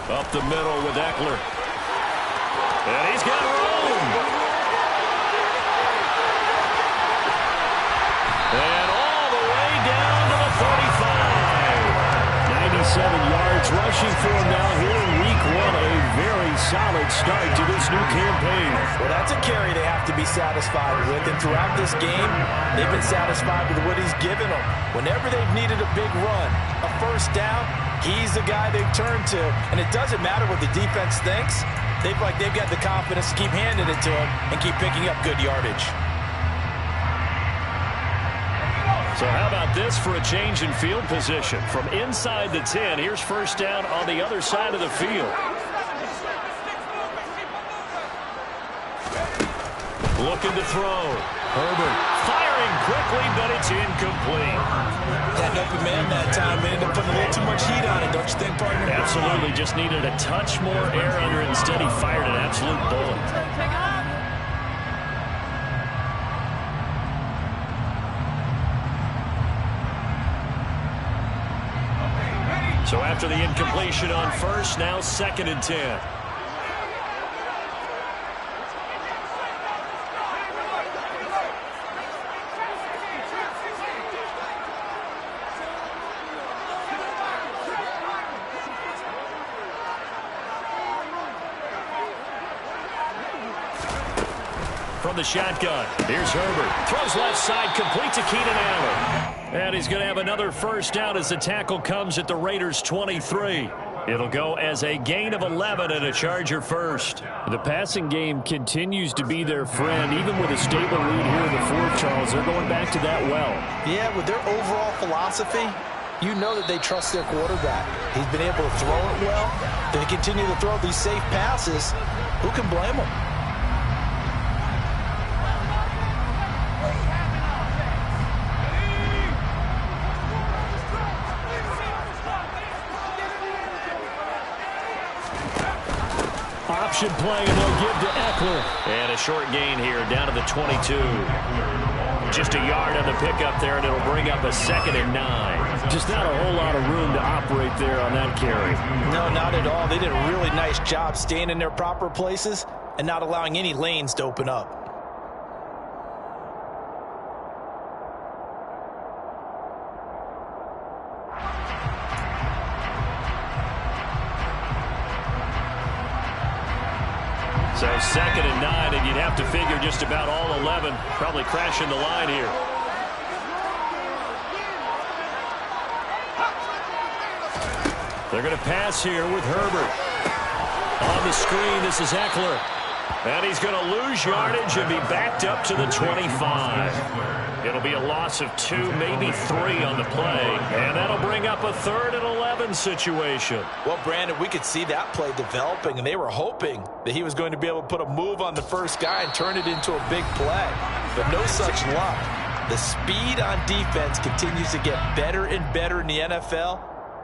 Speaker 1: Up the middle with Eckler. And he's got room. And all the way down to the 45. 97 yards rushing for him now here in week 1. A very solid start to this new campaign.
Speaker 2: Well, that's a carry they have to be satisfied with. And throughout this game, they've been satisfied with what he's given them. Whenever they've needed a big run, a first down, he's the guy they've turned to. And it doesn't matter what the defense thinks. They've got the confidence to keep handing it to him and keep picking up good yardage.
Speaker 1: So how about this for a change in field position? From inside the 10, here's first down on the other side of the field. Looking to throw. Herbert firing quickly, but it's incomplete.
Speaker 2: That open man that time ended up putting a little too much heat on it, don't you think, partner?
Speaker 1: Absolutely, just needed a touch more air under it. Instead, he fired an absolute bullet. So after the incompletion on first, now 2nd and 10. From the shotgun, here's Herbert. Throws left side, complete to Keenan Allen. And he's going to have another first down as the tackle comes at the Raiders' 23. It'll go as a gain of 11 and a Charger first.
Speaker 5: The passing game continues to be their friend. Even with a stable lead here in the fourth, Charles, they're going back to that well.
Speaker 2: Yeah, with their overall philosophy, You know that they trust their quarterback. He's been able to throw it well. If they continue to throw these safe passes, who can blame them?
Speaker 1: Option play, and they'll give to Eckler. And a short gain here, down to the 22. Just a yard on the pickup there, and it'll bring up a 2nd and 9. Just not a whole lot of room to operate there on that carry.
Speaker 2: No, not at all. They did a really nice job staying in their proper places and not allowing any lanes to open up.
Speaker 1: So 2nd and 9, and you'd have to figure just about all 11 probably crashing the line here. They're going to pass here with Herbert. On the screen, this is Eckler. And he's going to lose yardage and be backed up to the 25. It'll be a loss of 2, maybe 3 on the play. And that'll bring up a 3rd and 11 situation.
Speaker 2: Well, Brandon, we could see that play developing, and they were hoping that he was going to be able to put a move on the first guy and turn it into a big play. But no such luck. The speed on defense continues to get better and better in the NFL.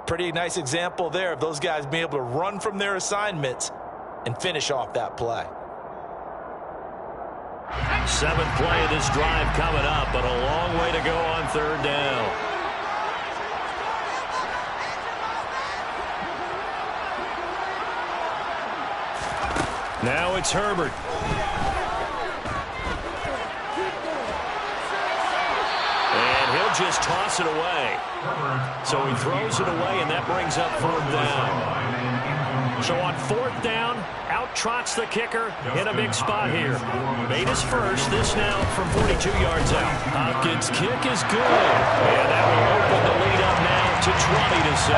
Speaker 2: Pretty nice example there of those guys being able to run from their assignments and finish off that play.
Speaker 1: 7th play of this drive coming up, but a long way to go on 3rd down. Now it's Herbert. And he'll just toss it away. So he throws it away, and that brings up 4th down. So on 4th down, out trots the kicker in a big spot here. Made his first, this now from 42 yards out. Hopkins' kick is good. And that will open the lead up now to 20-7.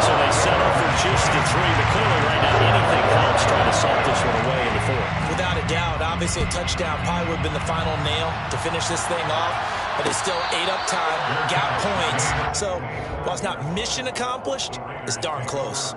Speaker 1: So they settle for just the 3, but clearly right now anything helps trying to salt this one away in the 4th.
Speaker 4: Without a doubt, obviously a touchdown probably would have been the final nail to finish this thing off, but it's still 8 up time, got points. So while it's not mission accomplished, it's darn close.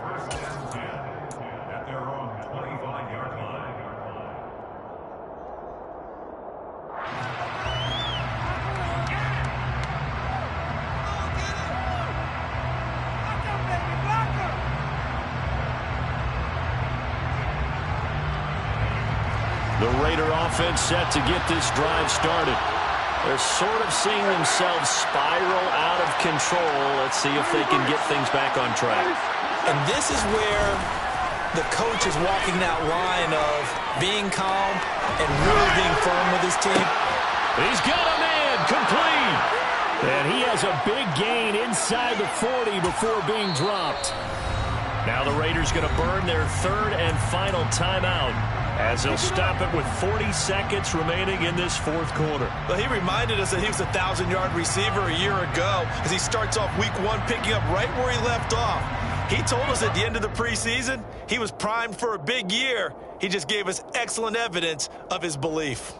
Speaker 1: The Raider offense set to get this drive started. They're sort of seeing themselves spiral out of control. Let's see if they can get things back on track.
Speaker 4: And this is where the coach is walking that line of being calm and really being firm with his team.
Speaker 1: He's got a man complete. And he has a big gain inside the 40 before being dropped. Now the Raiders going to burn their 3rd and final timeout, as they'll stop it with 40 seconds remaining in this 4th quarter.
Speaker 2: Well, he reminded us that he was a 1,000-yard receiver a year ago as he starts off week 1 picking up right where he left off. He told us at the end of the preseason he was primed for a big year. He just gave us excellent evidence of his belief.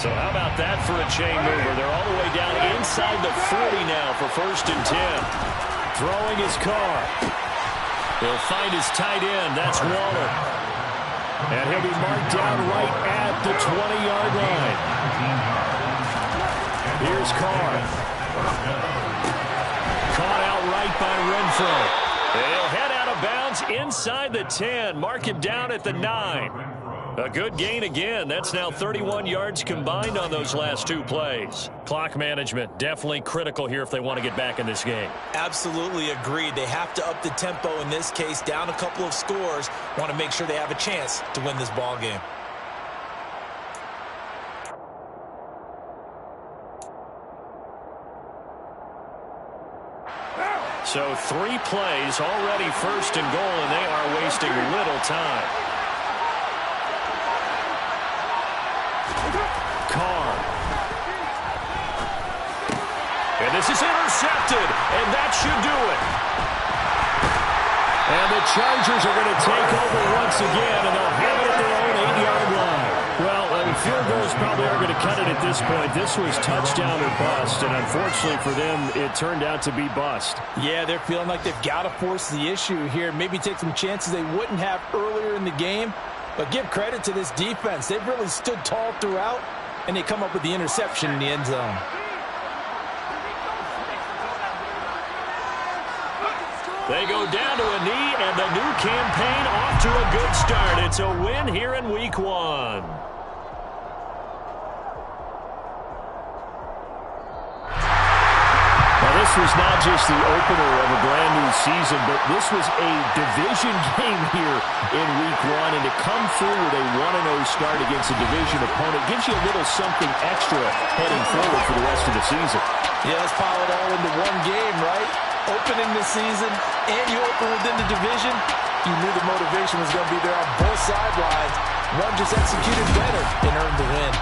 Speaker 1: So how about that for a chain mover? They're all the way down inside the 40 now for 1st and 10. Throwing his car. He'll find his tight end. That's Waller. And he'll be marked down right at the 20-yard line. Here's Carr. Caught outright by Renfro. And he'll head out of bounds inside the 10. Mark him down at the 9. A good gain again. That's now 31 yards combined on those last 2 plays. Clock management definitely critical here if they want to get back in this game.
Speaker 4: Absolutely agreed. They have to up the tempo in this case, down a couple of scores. Want to make sure they have a chance to win this ball game.
Speaker 1: So 3 plays, already 1st and goal, and they are wasting little time. Carr. And this is intercepted, and that should do it. And the Chargers are going to take over once again, and they'll have it at their own 8-yard line. Well, field goals probably are going to cut it at this point. This was touchdown or bust, and unfortunately for them, it turned out to be bust.
Speaker 2: Yeah, they're feeling like they've got to force the issue here. Maybe take some chances they wouldn't have earlier in the game. But give credit to this defense. They've really stood tall throughout, and they come up with the interception in the end zone.
Speaker 1: They go down to a knee, and the new campaign off to a good start. It's a win here in Week 1. This was not just the opener of a brand new season, but this was a division game here in Week 1, and to come through with a 1-0 start against a division opponent gives you a little something extra heading forward for the rest of the season.
Speaker 2: Yeah, let's pile it all into one game, right? Opening the season, and you open within the division, you knew the motivation was going to be there on both sidelines. One just executed better and earned the win.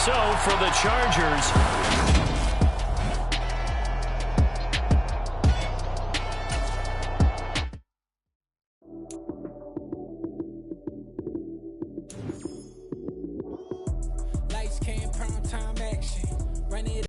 Speaker 1: So, for the Chargers,